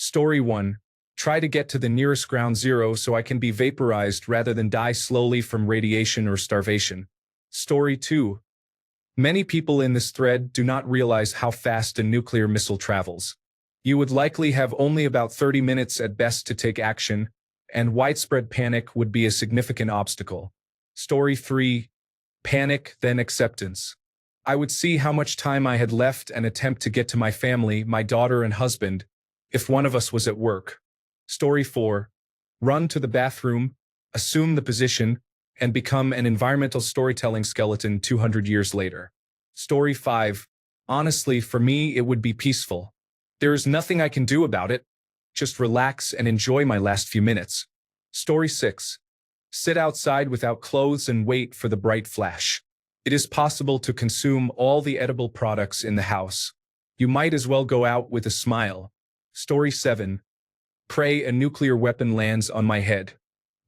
Story 1. Try to get to the nearest ground zero so I can be vaporized rather than die slowly from radiation or starvation. Story 2. Many people in this thread do not realize how fast a nuclear missile travels. You would likely have only about 30 minutes at best to take action, and widespread panic would be a significant obstacle. Story 3. Panic, then acceptance. I would see how much time I had left and attempt to get to my family, my daughter and husband, if one of us was at work. Story 4. Run to the bathroom, assume the position, and become an environmental storytelling skeleton 200 years later. Story 5. Honestly, for me, it would be peaceful. There is nothing I can do about it. Just relax and enjoy my last few minutes. Story 6. Sit outside without clothes and wait for the bright flash. It is possible to consume all the edible products in the house. You might as well go out with a smile. Story 7. Pray a nuclear weapon lands on my head.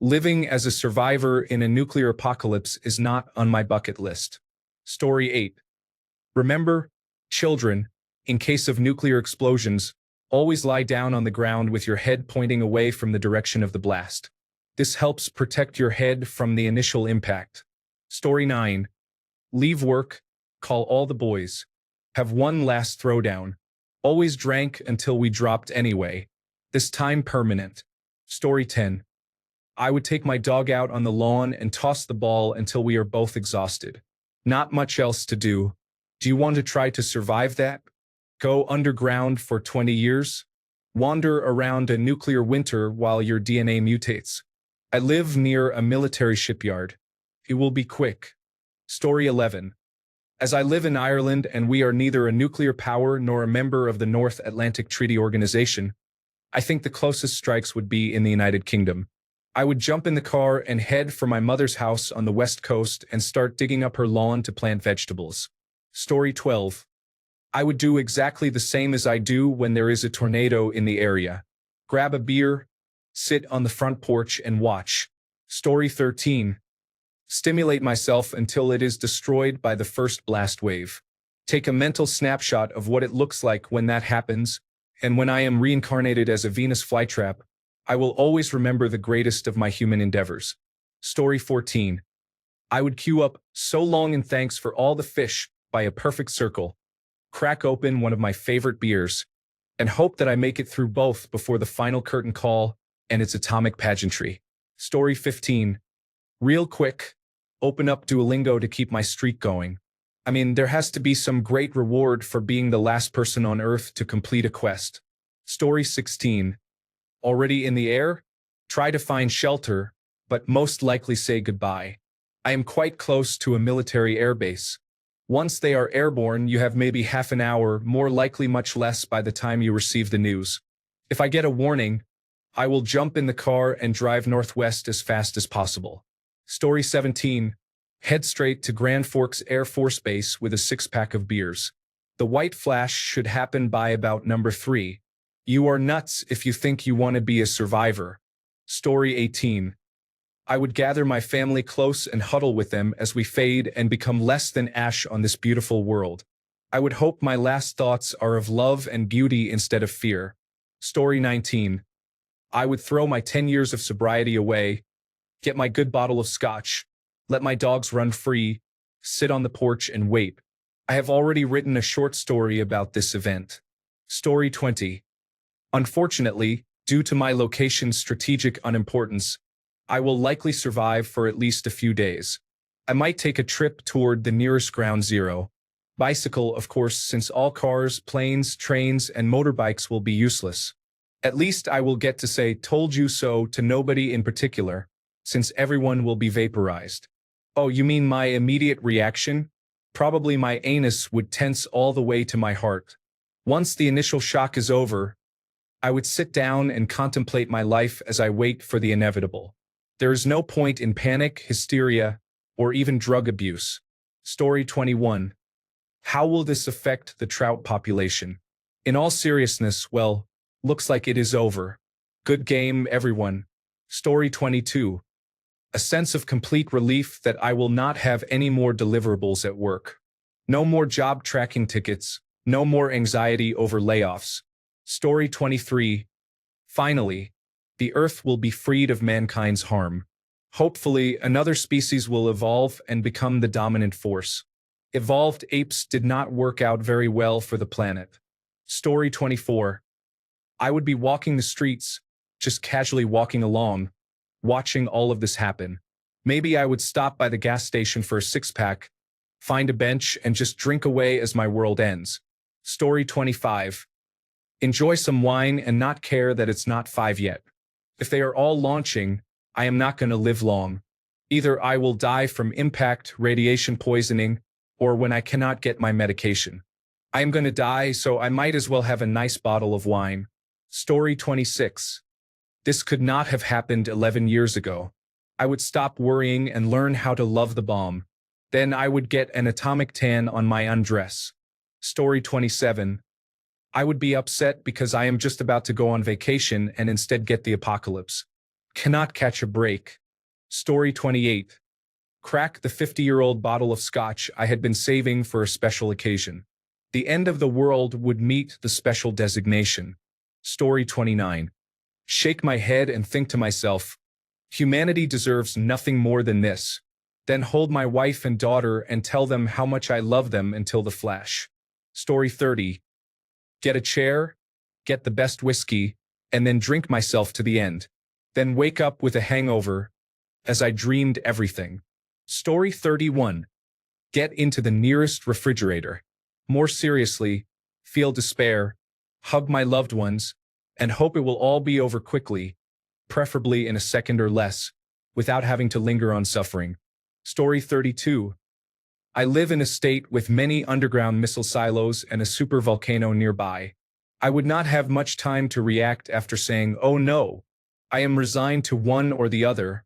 Living as a survivor in a nuclear apocalypse is not on my bucket list. Story 8. Remember, children, in case of nuclear explosions, always lie down on the ground with your head pointing away from the direction of the blast. This helps protect your head from the initial impact. Story 9. Leave work, call all the boys. Have one last throwdown. Always drank until we dropped anyway. This time permanent. Story 10. I would take my dog out on the lawn and toss the ball until we are both exhausted. Not much else to do. Do you want to try to survive that? Go underground for 20 years? Wander around a nuclear winter while your DNA mutates? I live near a military shipyard. It will be quick. Story 11. As I live in Ireland and we are neither a nuclear power nor a member of the North Atlantic Treaty Organization, I think the closest strikes would be in the United Kingdom. I would jump in the car and head for my mother's house on the west coast and start digging up her lawn to plant vegetables. Story 12. I would do exactly the same as I do when there is a tornado in the area. Grab a beer, sit on the front porch and watch. Story 13. Stimulate myself until it is destroyed by the first blast wave. Take a mental snapshot of what it looks like when that happens, and when I am reincarnated as a Venus flytrap, I will always remember the greatest of my human endeavors. Story 14. I would queue up So Long and Thanks for All the Fish by a perfect circle, crack open one of my favorite beers, and hope that I make it through both before the final curtain call and its atomic pageantry. Story 15. Real quick, open up Duolingo to keep my streak going. I mean, there has to be some great reward for being the last person on Earth to complete a quest. Story 16. Already in the air? Try to find shelter, but most likely say goodbye. I am quite close to a military airbase. Once they are airborne, you have maybe half an hour, more likely much less by the time you receive the news. If I get a warning, I will jump in the car and drive northwest as fast as possible. Story 17. Head straight to Grand Forks Air Force Base with a six-pack of beers. The white flash should happen by about number 3. You are nuts if you think you want to be a survivor. Story 18. I would gather my family close and huddle with them as we fade and become less than ash on this beautiful world. I would hope my last thoughts are of love and beauty instead of fear. Story 19. I would throw my 10 years of sobriety away, get my good bottle of scotch, let my dogs run free, sit on the porch and wait. I have already written a short story about this event. Story 20. Unfortunately, due to my location's strategic unimportance, I will likely survive for at least a few days. I might take a trip toward the nearest ground zero. Bicycle, of course, since all cars, planes, trains, and motorbikes will be useless. At least I will get to say "told you so" to nobody in particular, since everyone will be vaporized. Oh, you mean my immediate reaction? Probably my anus would tense all the way to my heart. Once the initial shock is over, I would sit down and contemplate my life as I wait for the inevitable. There is no point in panic, hysteria, or even drug abuse. Story 21. How will this affect the trout population? In all seriousness, well, looks like it is over. Good game, everyone. Story 22. A sense of complete relief that I will not have any more deliverables at work. No more job tracking tickets, no more anxiety over layoffs. Story 23. Finally, the Earth will be freed of mankind's harm. Hopefully, another species will evolve and become the dominant force. Evolved apes did not work out very well for the planet. Story 24. I would be walking the streets, just casually walking along, watching all of this happen. Maybe I would stop by the gas station for a six-pack, find a bench, and just drink away as my world ends. Story 25. Enjoy some wine and not care that it's not 5 yet. If they are all launching, I am not going to live long. Either I will die from impact, radiation poisoning, or when I cannot get my medication. I am going to die, so I might as well have a nice bottle of wine. Story 26. This could not have happened 11 years ago. I would stop worrying and learn how to love the bomb. Then I would get an atomic tan on my undress. Story 27. I would be upset because I am just about to go on vacation and instead get the apocalypse. Cannot catch a break. Story 28. Crack the 50-year-old bottle of scotch I had been saving for a special occasion. The end of the world would meet the special designation. Story 29. Shake my head and think to myself, humanity deserves nothing more than this. Then hold my wife and daughter and tell them how much I love them until the flash. Story 30. Get a chair, get the best whiskey, and then drink myself to the end. Then wake up with a hangover, as I dreamed everything. Story 31. Get into the nearest refrigerator. More seriously, feel despair, hug my loved ones, and hope it will all be over quickly, preferably in a second or less, without having to linger on suffering. Story 32. I live in a state with many underground missile silos and a supervolcano nearby. I would not have much time to react after saying, oh no. I am resigned to one or the other.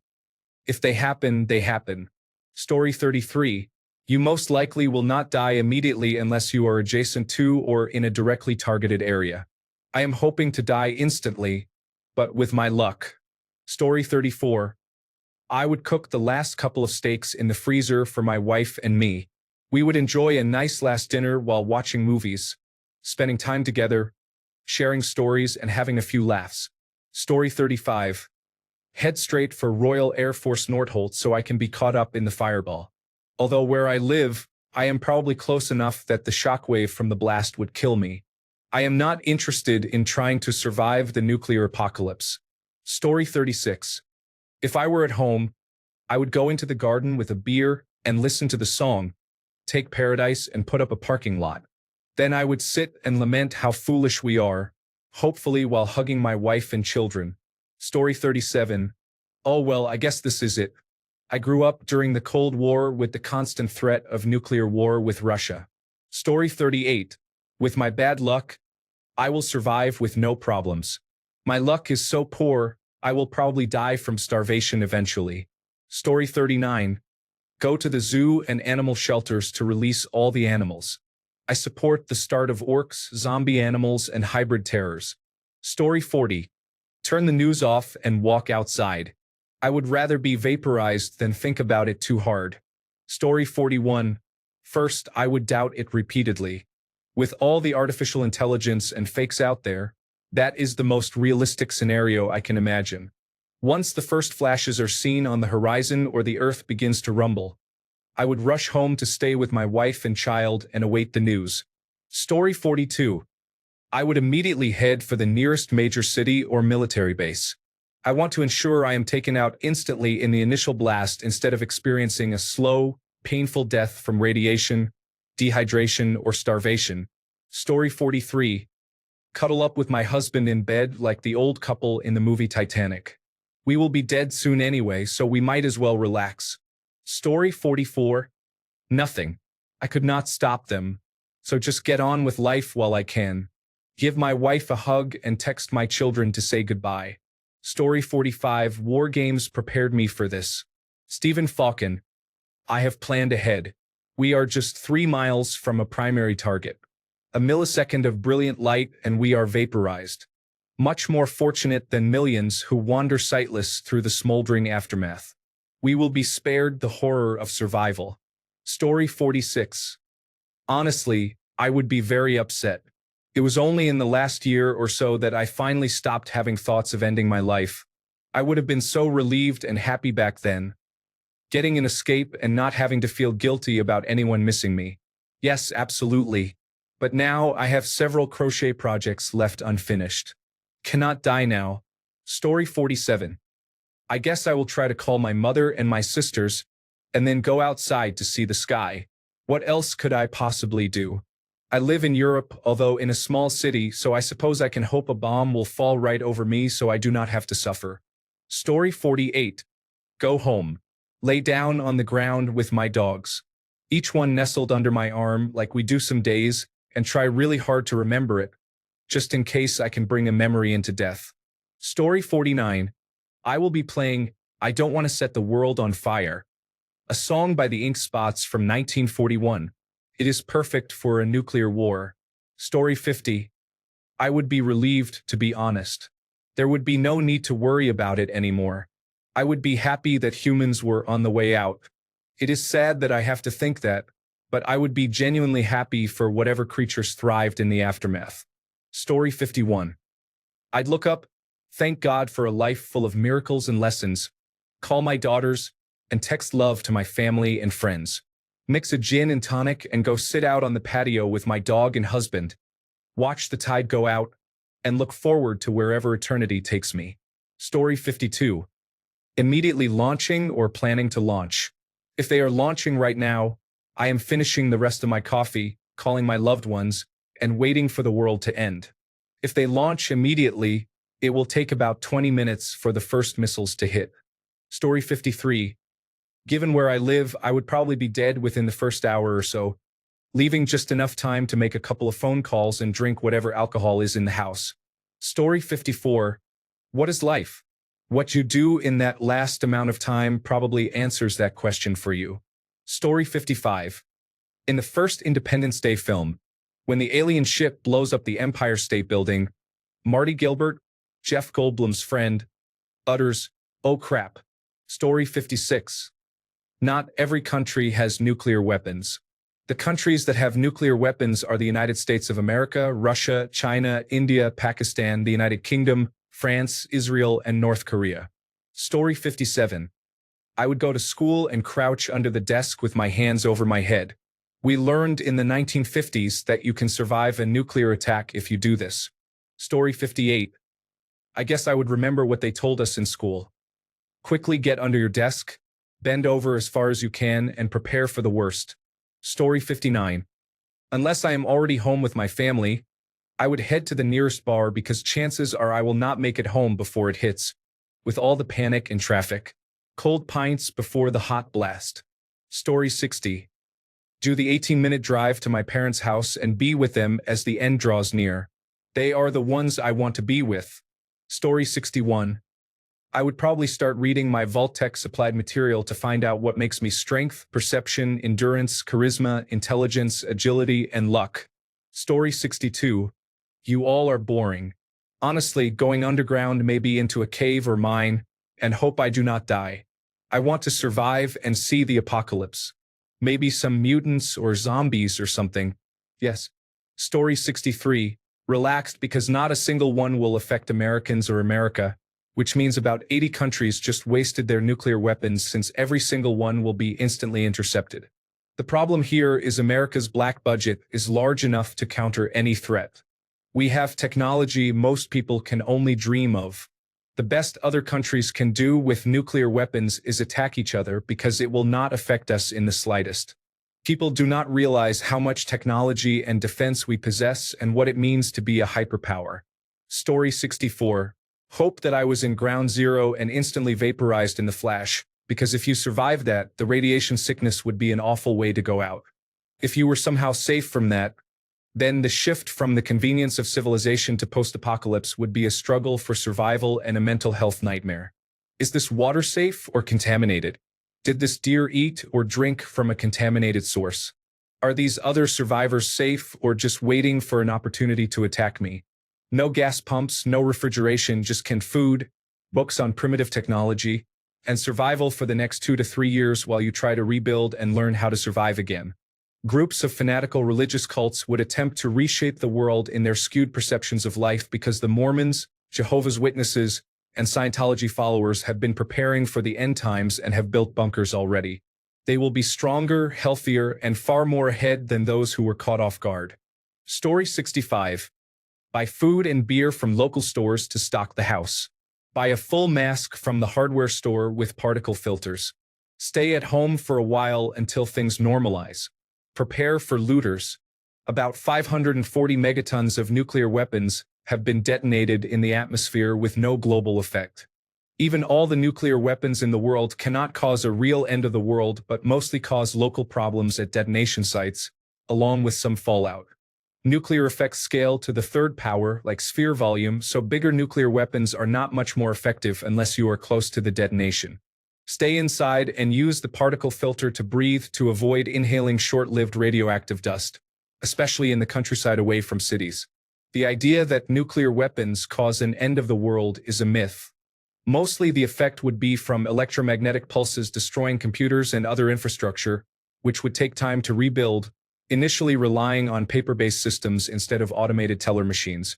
If they happen, they happen. Story 33. You most likely will not die immediately unless you are adjacent to or in a directly targeted area. I am hoping to die instantly, but with my luck. Story 34. I would cook the last couple of steaks in the freezer for my wife and me. We would enjoy a nice last dinner while watching movies, spending time together, sharing stories, and having a few laughs. Story 35. Head straight for Royal Air Force Nordholt so I can be caught up in the fireball. Although where I live, I am probably close enough that the shockwave from the blast would kill me. I am not interested in trying to survive the nuclear apocalypse. Story 36. If I were at home, I would go into the garden with a beer and listen to the song, Take Paradise, and put up a parking lot. Then I would sit and lament how foolish we are, hopefully while hugging my wife and children. Story 37. Oh well, I guess this is it. I grew up during the Cold War with the constant threat of nuclear war with Russia. Story 38. With my bad luck, I will survive with no problems. My luck is so poor, I will probably die from starvation eventually. Story 39. Go to the zoo and animal shelters to release all the animals. I support the start of orcs, zombie animals, and hybrid terrors. Story 40. Turn the news off and walk outside. I would rather be vaporized than think about it too hard. Story 41. First, I would doubt it repeatedly. With all the artificial intelligence and fakes out there, that is the most realistic scenario I can imagine. Once the first flashes are seen on the horizon or the earth begins to rumble, I would rush home to stay with my wife and child and await the news. Story 42. I would immediately head for the nearest major city or military base. I want to ensure I am taken out instantly in the initial blast instead of experiencing a slow, painful death from radiation, dehydration, or starvation. Story 43. Cuddle up with my husband in bed like the old couple in the movie Titanic. We will be dead soon anyway, so we might as well relax. Story 44. Nothing. I could not stop them, so just get on with life while I can. Give my wife a hug and text my children to say goodbye. Story 45. War games prepared me for this. Stephen Falcon. I have planned ahead. We are just 3 miles from a primary target. A millisecond of brilliant light and we are vaporized. Much more fortunate than millions who wander sightless through the smoldering aftermath. We will be spared the horror of survival. Story 46. Honestly, I would be very upset. It was only in the last year or so that I finally stopped having thoughts of ending my life. I would have been so relieved and happy back then, getting an escape and not having to feel guilty about anyone missing me. Yes, absolutely. But now I have several crochet projects left unfinished. Cannot die now. Story 47. I guess I will try to call my mother and my sisters, and then go outside to see the sky. What else could I possibly do? I live in Europe, although in a small city, so I suppose I can hope a bomb will fall right over me so I do not have to suffer. Story 48. Go home. Lay down on the ground with my dogs, each one nestled under my arm like we do some days, and try really hard to remember it, just in case I can bring a memory into death. Story 49. I will be playing I Don't Want to Set the World on Fire, a song by the Ink Spots from 1941. It is perfect for a nuclear war. Story 50. I would be relieved, to be honest. There would be no need to worry about it anymore. I would be happy that humans were on the way out. It is sad that I have to think that, but I would be genuinely happy for whatever creatures thrived in the aftermath. Story 51. I'd look up, thank God for a life full of miracles and lessons, call my daughters, and text love to my family and friends. Mix a gin and tonic and go sit out on the patio with my dog and husband, watch the tide go out, and look forward to wherever eternity takes me. Story 52. Immediately launching or planning to launch. If they are launching right now, I am finishing the rest of my coffee, calling my loved ones, and waiting for the world to end. If they launch immediately, it will take about 20 minutes for the first missiles to hit. Story 53. Given where I live, I would probably be dead within the first hour or so, leaving just enough time to make a couple of phone calls and drink whatever alcohol is in the house. Story 54. What is life? What you do in that last amount of time probably answers that question for you. Story 55. In the first Independence Day film, when the alien ship blows up the Empire State Building, Marty Gilbert, Jeff Goldblum's friend, utters, "Oh crap." Story 56. Not every country has nuclear weapons. The countries that have nuclear weapons are the United States of America, Russia, China, India, Pakistan, the United Kingdom, France, Israel, and North Korea. Story 57. I would go to school and crouch under the desk with my hands over my head. We learned in the 1950s that you can survive a nuclear attack if you do this. Story 58. I guess I would remember what they told us in school. Quickly get under your desk, bend over as far as you can, and prepare for the worst. Story 59. Unless I am already home with my family, I would head to the nearest bar because chances are I will not make it home before it hits, with all the panic and traffic. Cold pints before the hot blast. Story 60. Do the 18-minute drive to my parents' house and be with them as the end draws near. They are the ones I want to be with. Story 61. I would probably start reading my Vault-Tec supplied material to find out what makes me strength, perception, endurance, charisma, intelligence, agility, and luck. Story 62. You all are boring. Honestly, going underground, maybe into a cave or mine, and hope I do not die. I want to survive and see the apocalypse. Maybe some mutants or zombies or something. Yes. Story 63. Relaxed because not a single one will affect Americans or America, which means about 80 countries just wasted their nuclear weapons since every single one will be instantly intercepted. The problem here is America's black budget is large enough to counter any threat. We have technology most people can only dream of. The best other countries can do with nuclear weapons is attack each other because it will not affect us in the slightest. People do not realize how much technology and defense we possess and what it means to be a hyperpower. Story 64. Hope that I was in ground zero and instantly vaporized in the flash, because if you survived that, the radiation sickness would be an awful way to go out. If you were somehow safe from that, then the shift from the convenience of civilization to post-apocalypse would be a struggle for survival and a mental health nightmare. Is this water safe or contaminated? Did this deer eat or drink from a contaminated source? Are these other survivors safe or just waiting for an opportunity to attack me? No gas pumps, no refrigeration, just canned food, books on primitive technology, and survival for the next 2 to 3 years while you try to rebuild and learn how to survive again. Groups of fanatical religious cults would attempt to reshape the world in their skewed perceptions of life because the Mormons, Jehovah's Witnesses, and Scientology followers have been preparing for the end times and have built bunkers already. They will be stronger, healthier, and far more ahead than those who were caught off guard. Story 65. Buy food and beer from local stores to stock the house. Buy a full mask from the hardware store with particle filters. Stay at home for a while until things normalize. Prepare for looters. About 540 megatons of nuclear weapons have been detonated in the atmosphere with no global effect. Even all the nuclear weapons in the world cannot cause a real end of the world but mostly cause local problems at detonation sites, along with some fallout. Nuclear effects scale to the third power, like sphere volume, so bigger nuclear weapons are not much more effective unless you are close to the detonation. Stay inside and use the particle filter to breathe to avoid inhaling short-lived radioactive dust, especially in the countryside away from cities. The idea that nuclear weapons cause an end of the world is a myth. Mostly the effect would be from electromagnetic pulses destroying computers and other infrastructure, which would take time to rebuild, initially relying on paper-based systems instead of automated teller machines.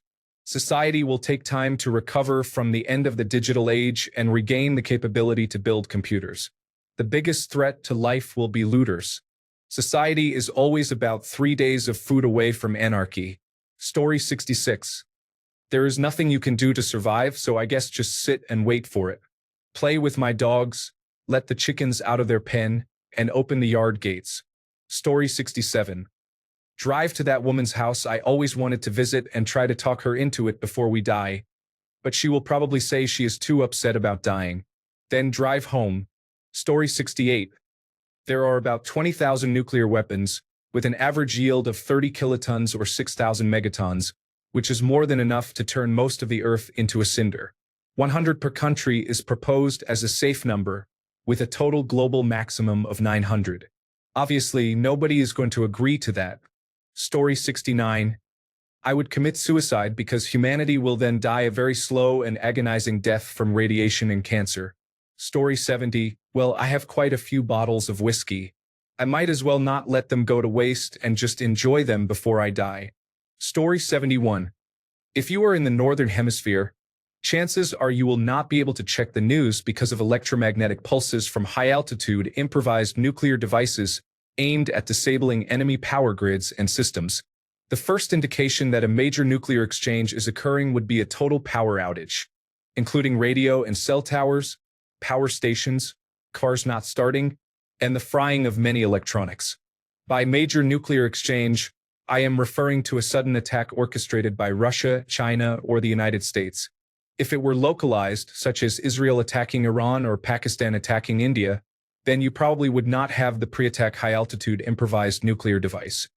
Society will take time to recover from the end of the digital age and regain the capability to build computers. The biggest threat to life will be looters. Society is always about 3 days of food away from anarchy. Story 66. There is nothing you can do to survive, so I guess just sit and wait for it. Play with my dogs, let the chickens out of their pen, and open the yard gates. Story 67. Drive to that woman's house I always wanted to visit and try to talk her into it before we die. But she will probably say she is too upset about dying. Then drive home. Story 68. There are about 20,000 nuclear weapons, with an average yield of 30 kilotons or 6,000 megatons, which is more than enough to turn most of the Earth into a cinder. 100 per country is proposed as a safe number, with a total global maximum of 900. Obviously, nobody is going to agree to that. Story 69. I would commit suicide because humanity will then die a very slow and agonizing death from radiation and cancer. Story 70. Well, I have quite a few bottles of whiskey. I might as well not let them go to waste and just enjoy them before I die. Story 71. If you are in the Northern Hemisphere, chances are you will not be able to check the news because of electromagnetic pulses from high-altitude improvised nuclear devices aimed at disabling enemy power grids and systems. The first indication that a major nuclear exchange is occurring would be a total power outage, including radio and cell towers, power stations, cars not starting, and the frying of many electronics. By major nuclear exchange, I am referring to a sudden attack orchestrated by Russia, China, or the United States. If it were localized, such as Israel attacking Iran or Pakistan attacking India, then you probably would not have the pre-attack high-altitude improvised nuclear device.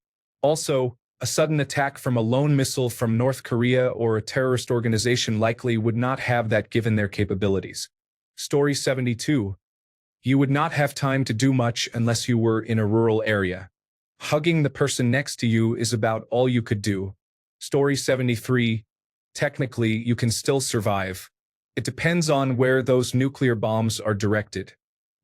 Also, a sudden attack from a lone missile from North Korea or a terrorist organization likely would not have that given their capabilities. Story 72. You would not have time to do much unless you were in a rural area. Hugging the person next to you is about all you could do. Story 73. Technically, you can still survive. It depends on where those nuclear bombs are directed.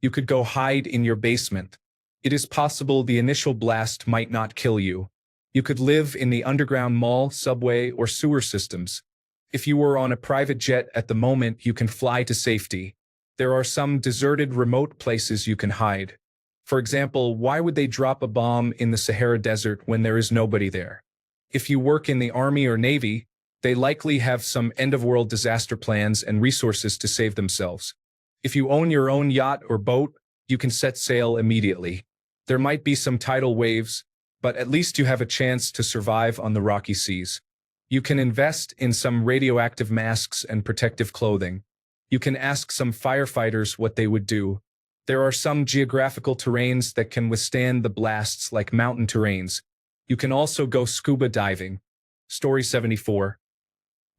You could go hide in your basement. It is possible the initial blast might not kill you. You could live in the underground mall, subway, or sewer systems. If you were on a private jet at the moment, you can fly to safety. There are some deserted remote places you can hide. For example, why would they drop a bomb in the Sahara Desert when there is nobody there? If you work in the Army or Navy, they likely have some end-of-world disaster plans and resources to save themselves. If you own your own yacht or boat, you can set sail immediately. There might be some tidal waves, but at least you have a chance to survive on the rocky seas. You can invest in some radioactive masks and protective clothing. You can ask some firefighters what they would do. There are some geographical terrains that can withstand the blasts like mountain terrains. You can also go scuba diving. Story 74.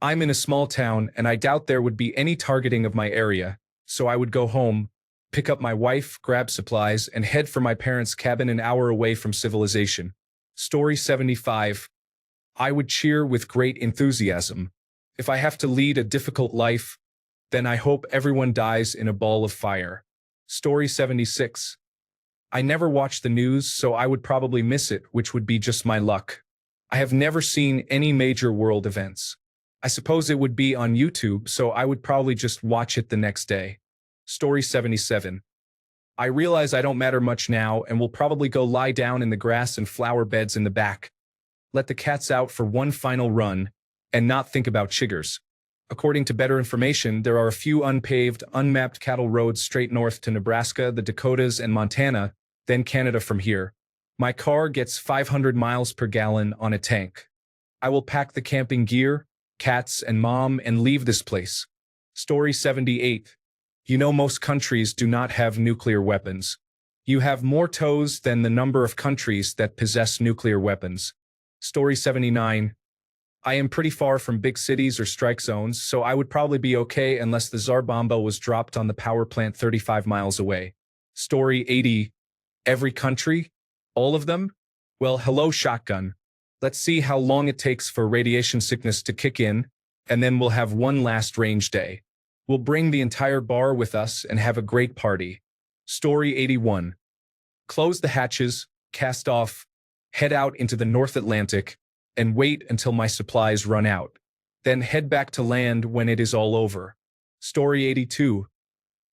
I'm in a small town and I doubt there would be any targeting of my area, so I would go home, pick up my wife, grab supplies, and head for my parents' cabin an hour away from civilization. Story 75. I would cheer with great enthusiasm. If I have to lead a difficult life, then I hope everyone dies in a ball of fire. Story 76. I never watch the news, so I would probably miss it, which would be just my luck. I have never seen any major world events. I suppose it would be on YouTube, so I would probably just watch it the next day. Story 77. I realize I don't matter much now and will probably go lie down in the grass and flower beds in the back. Let the cats out for one final run and not think about chiggers. According to better information, there are a few unpaved, unmapped cattle roads straight north to Nebraska, the Dakotas, and Montana, then Canada from here. My car gets 500 miles per gallon on a tank. I will pack the camping gear, cats, and mom and leave this place. Story 78. You know most countries do not have nuclear weapons. You have more toes than the number of countries that possess nuclear weapons. Story 79. I am pretty far from big cities or strike zones, so I would probably be okay unless the Tsar Bomba was dropped on the power plant 35 miles away. Story 80. Every country? All of them? Well, hello, shotgun. Let's see how long it takes for radiation sickness to kick in, and then we'll have one last range day. We'll bring the entire bar with us and have a great party. Story 81. Close the hatches, cast off, head out into the North Atlantic, and wait until my supplies run out. Then head back to land when it is all over. Story 82.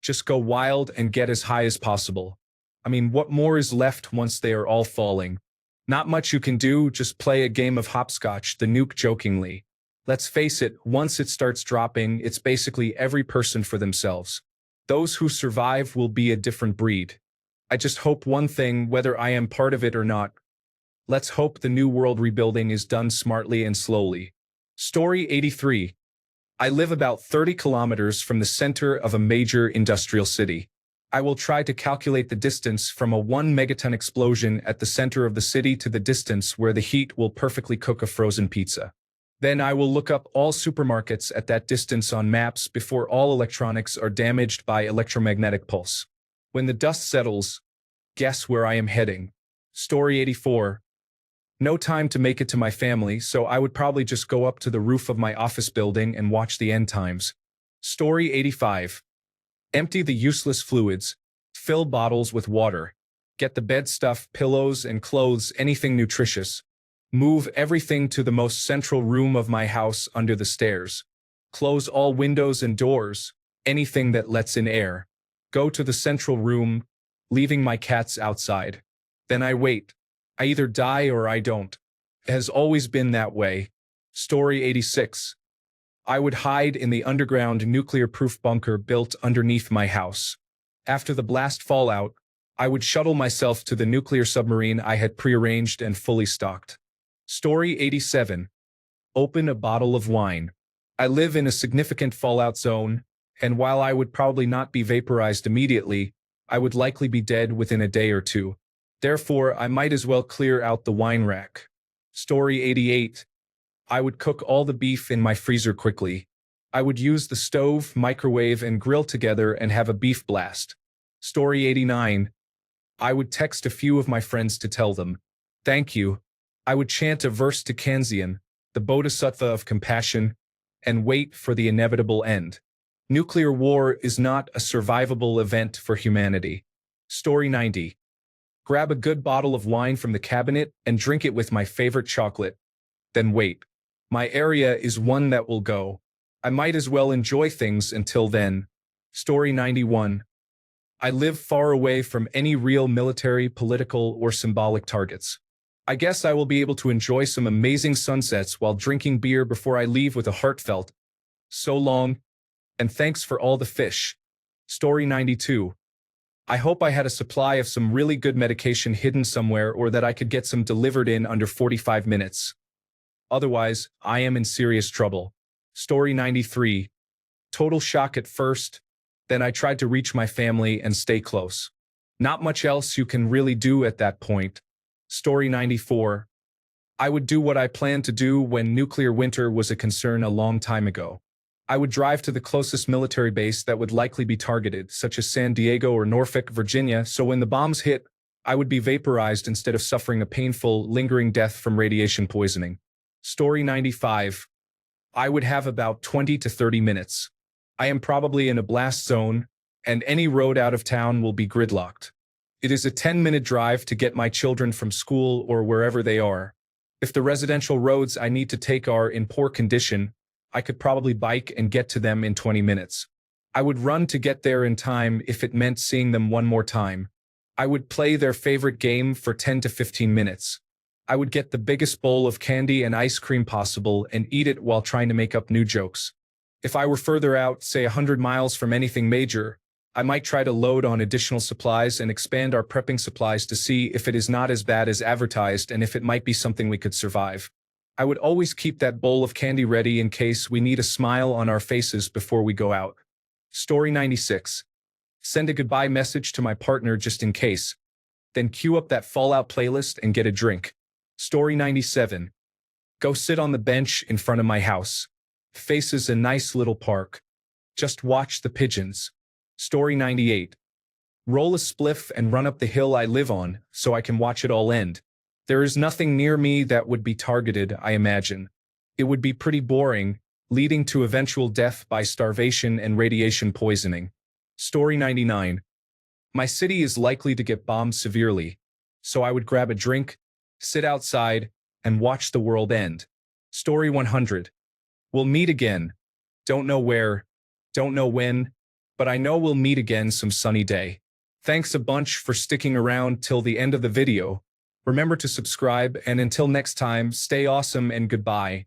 Just go wild and get as high as possible. I mean, what more is left once they are all falling? Not much you can do, just play a game of hopscotch, the nuke jokingly. Let's face it, once it starts dropping, it's basically every person for themselves. Those who survive will be a different breed. I just hope one thing, whether I am part of it or not. Let's hope the new world rebuilding is done smartly and slowly. Story 83. I live about 30 kilometers from the center of a major industrial city. I will try to calculate the distance from a 1 megaton explosion at the center of the city to the distance where the heat will perfectly cook a frozen pizza. Then I will look up all supermarkets at that distance on maps before all electronics are damaged by electromagnetic pulse. When the dust settles, guess where I am heading? Story 84. No time to make it to my family, so I would probably just go up to the roof of my office building and watch the end times. Story 85. Empty the useless fluids, fill bottles with water, get the bed stuff, pillows, and clothes, anything nutritious. Move everything to the most central room of my house under the stairs. Close all windows and doors, anything that lets in air. Go to the central room, leaving my cats outside. Then I wait. I either die or I don't. It has always been that way. Story 86. I would hide in the underground nuclear-proof bunker built underneath my house. After the blast fallout, I would shuttle myself to the nuclear submarine I had prearranged and fully stocked. Story 87. Open a bottle of wine. I live in a significant fallout zone, and while I would probably not be vaporized immediately, I would likely be dead within a day or two. Therefore, I might as well clear out the wine rack. Story 88. I would cook all the beef in my freezer quickly. I would use the stove, microwave, and grill together and have a beef blast. Story 89. I would text a few of my friends to tell them, thank you. I would chant a verse to Kanzian, the bodhisattva of compassion, and wait for the inevitable end. Nuclear war is not a survivable event for humanity. Story 90. Grab a good bottle of wine from the cabinet and drink it with my favorite chocolate. Then wait. My area is one that will go. I might as well enjoy things until then. Story 91. I live far away from any real military, political, or symbolic targets. I guess I will be able to enjoy some amazing sunsets while drinking beer before I leave with a heartfelt, so long, and thanks for all the fish. Story 92. I hope I had a supply of some really good medication hidden somewhere or that I could get some delivered in under 45 minutes. Otherwise, I am in serious trouble. Story 93. Total shock at first, then I tried to reach my family and stay close. Not much else you can really do at that point. Story 94. I would do what I planned to do when nuclear winter was a concern a long time ago. I would drive to the closest military base that would likely be targeted, such as San Diego or Norfolk, Virginia, so when the bombs hit, I would be vaporized instead of suffering a painful, lingering death from radiation poisoning. Story 95. I would have about 20 to 30 minutes. I am probably in a blast zone, and any road out of town will be gridlocked. It is a 10-minute drive to get my children from school or wherever they are. If the residential roads I need to take are in poor condition, I could probably bike and get to them in 20 minutes. I would run to get there in time if it meant seeing them one more time. I would play their favorite game for 10 to 15 minutes. I would get the biggest bowl of candy and ice cream possible and eat it while trying to make up new jokes. If I were further out, say 100 miles from anything major, I might try to load on additional supplies and expand our prepping supplies to see if it is not as bad as advertised and if it might be something we could survive. I would always keep that bowl of candy ready in case we need a smile on our faces before we go out. Story 96. Send a goodbye message to my partner just in case. Then cue up that Fallout playlist and get a drink. Story 97. Go sit on the bench in front of my house. Faces a nice little park. Just watch the pigeons. Story 98. Roll a spliff and run up the hill I live on so I can watch it all end. There is nothing near me that would be targeted, I imagine. It would be pretty boring, leading to eventual death by starvation and radiation poisoning. Story 99. My city is likely to get bombed severely, so I would grab a drink, sit outside, and watch the world end. Story 100. We'll meet again. Don't know where, don't know when, but I know we'll meet again some sunny day. Thanks a bunch for sticking around till the end of the video. Remember to subscribe, and until next time, stay awesome and goodbye.